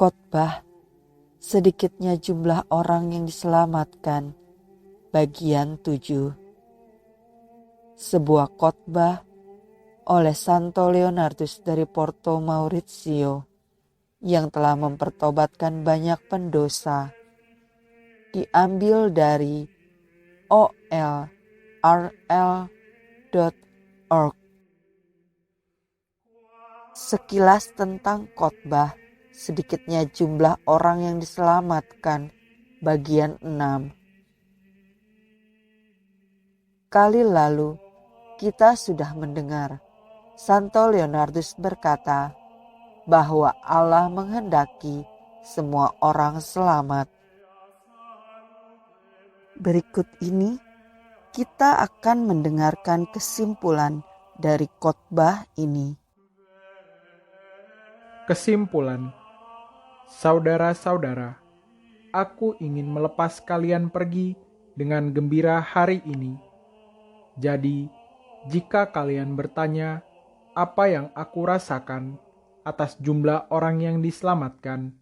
Khotbah, sedikitnya jumlah orang yang diselamatkan. Bagian 7. Sebuah khotbah oleh Santo Leonardus dari Porto Maurizio yang telah mempertobatkan banyak pendosa. Diambil dari olrl.org. Sekilas tentang khotbah, sedikitnya jumlah orang yang diselamatkan. Bagian 6. Kali lalu kita sudah mendengar Santo Leonardus berkata bahwa Allah menghendaki semua orang selamat. Berikut ini kita akan mendengarkan kesimpulan dari khotbah ini. Kesimpulan, saudara-saudara, aku ingin melepas kalian pergi dengan gembira hari ini. Jadi, jika kalian bertanya apa yang aku rasakan atas jumlah orang yang diselamatkan,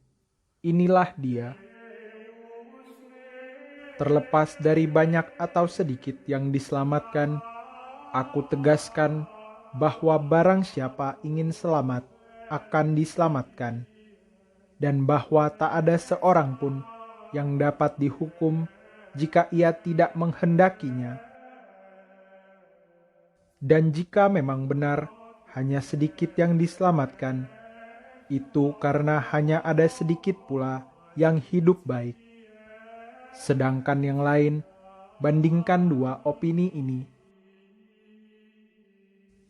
inilah dia. Terlepas dari banyak atau sedikit yang diselamatkan, aku tegaskan bahwa barang siapa ingin selamat akan diselamatkan, dan bahwa tak ada seorang pun yang dapat dihukum jika ia tidak menghendakinya. Dan jika memang benar hanya sedikit yang diselamatkan, itu karena hanya ada sedikit pula yang hidup baik. Sedangkan yang lain, bandingkan dua opini ini.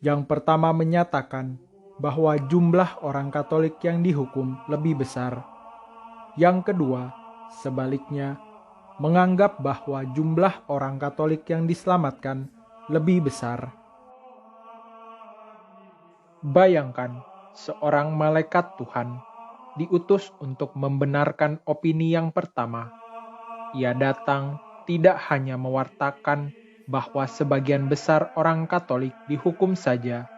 Yang pertama menyatakan bahwa jumlah orang Katolik yang dihukum lebih besar. Yang kedua, sebaliknya, menganggap bahwa jumlah orang Katolik yang diselamatkan lebih besar. Bayangkan, seorang malaikat Tuhan diutus untuk membenarkan opini yang pertama. Ia datang tidak hanya mewartakan bahwa sebagian besar orang Katolik dihukum saja,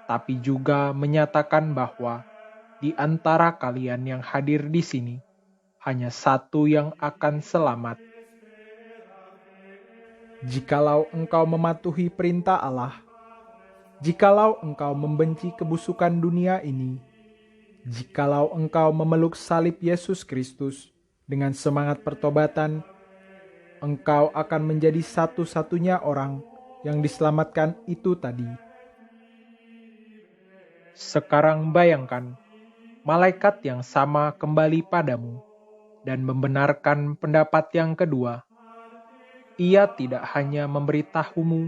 tapi juga menyatakan bahwa di antara kalian yang hadir di sini, hanya satu yang akan selamat. Jikalau engkau mematuhi perintah Allah, jikalau engkau membenci kebusukan dunia ini, jikalau engkau memeluk salib Yesus Kristus dengan semangat pertobatan, engkau akan menjadi satu-satunya orang yang diselamatkan itu tadi. Sekarang bayangkan, malaikat yang sama kembali padamu dan membenarkan pendapat yang kedua. Ia tidak hanya memberitahumu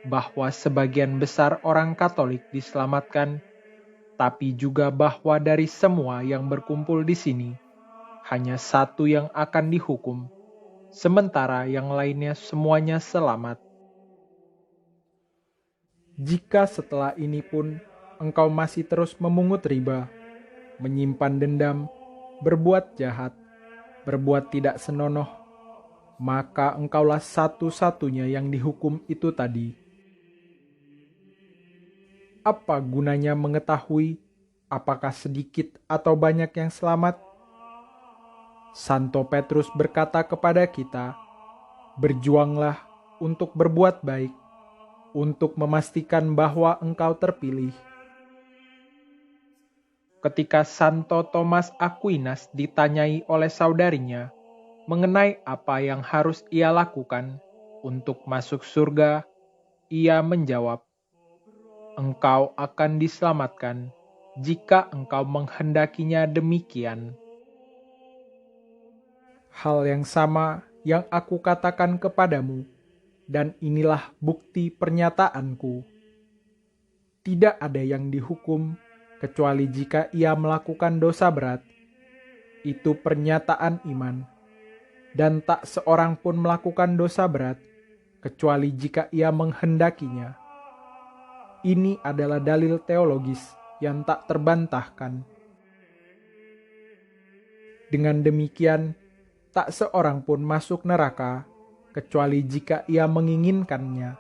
bahwa sebagian besar orang Katolik diselamatkan, tapi juga bahwa dari semua yang berkumpul di sini, hanya satu yang akan dihukum, sementara yang lainnya semuanya selamat. Jika setelah ini pun engkau masih terus memungut riba, menyimpan dendam, berbuat jahat, berbuat tidak senonoh, maka engkaulah satu-satunya yang dihukum itu tadi. Apa gunanya mengetahui apakah sedikit atau banyak yang selamat? Santo Petrus berkata kepada kita, berjuanglah untuk berbuat baik, untuk memastikan bahwa engkau terpilih. Ketika Santo Thomas Aquinas ditanyai oleh saudarinya mengenai apa yang harus ia lakukan untuk masuk surga, ia menjawab, "Engkau akan diselamatkan jika engkau menghendakinya demikian." Hal yang sama yang aku katakan kepadamu, dan inilah bukti pernyataanku. Tidak ada yang dihukum kecuali jika ia melakukan dosa berat. Itu pernyataan iman. Dan tak seorang pun melakukan dosa berat, kecuali jika ia menghendakinya. Ini adalah dalil teologis yang tak terbantahkan. Dengan demikian, tak seorang pun masuk neraka, kecuali jika ia menginginkannya.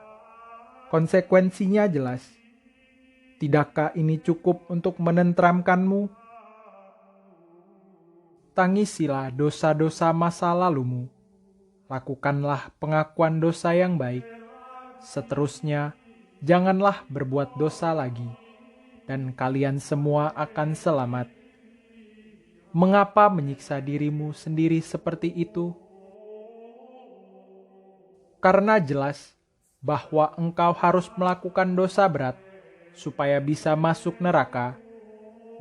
Konsekuensinya jelas. Tidakkah ini cukup untuk menenteramkanmu? tangisilah dosa-dosa masa lalumu. Lakukanlah pengakuan dosa yang baik. Seterusnya, janganlah berbuat dosa lagi, dan kalian semua akan selamat. Mengapa menyiksa dirimu sendiri seperti itu? Karena jelas bahwa engkau harus melakukan dosa berat supaya bisa masuk neraka,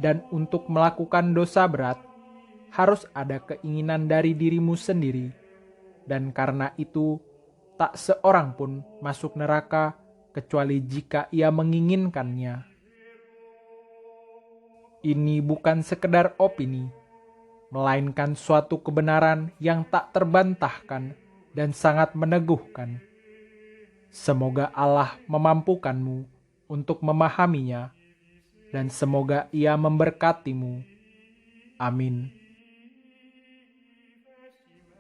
dan untuk melakukan dosa berat harus ada keinginan dari dirimu sendiri, dan karena itu tak seorang pun masuk neraka kecuali jika ia menginginkannya. Ini bukan sekedar opini, melainkan suatu kebenaran yang tak terbantahkan dan sangat meneguhkan. Semoga Allah memampukanmu untuk memahaminya, dan semoga Ia memberkatimu. Amin.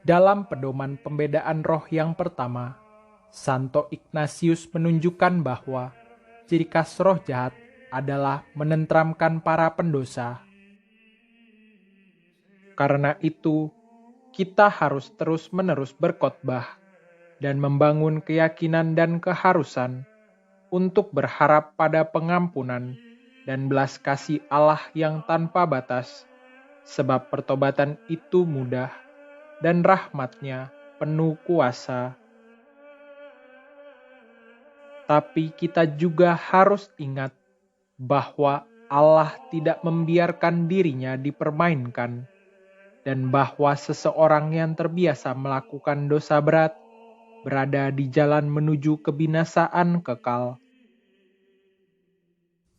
Dalam pedoman pembedaan roh yang pertama, Santo Ignatius menunjukkan bahwa ciri khas roh jahat adalah menenteramkan para pendosa. Karena itu, kita harus terus-menerus berkhotbah dan membangun keyakinan dan keharusan untuk berharap pada pengampunan dan belas kasih Allah yang tanpa batas, sebab pertobatan itu mudah dan rahmat-Nya penuh kuasa. Tapi kita juga harus ingat bahwa Allah tidak membiarkan dirinya dipermainkan, dan bahwa seseorang yang terbiasa melakukan dosa berat berada di jalan menuju kebinasaan kekal.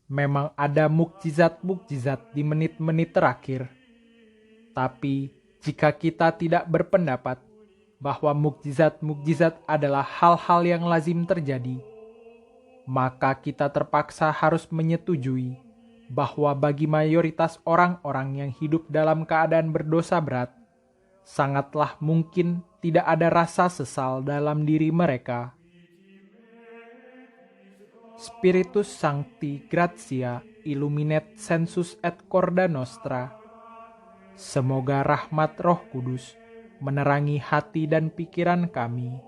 Memang ada mukjizat-mukjizat di menit-menit terakhir, tapi jika kita tidak berpendapat bahwa mukjizat-mukjizat adalah hal-hal yang lazim terjadi, maka kita terpaksa harus menyetujui bahwa bagi mayoritas orang-orang yang hidup dalam keadaan berdosa berat, sangatlah mungkin tidak ada rasa sesal dalam diri mereka. Spiritus Sancti Gratia illuminet sensus et corda nostra. Semoga rahmat Roh Kudus menerangi hati dan pikiran kami.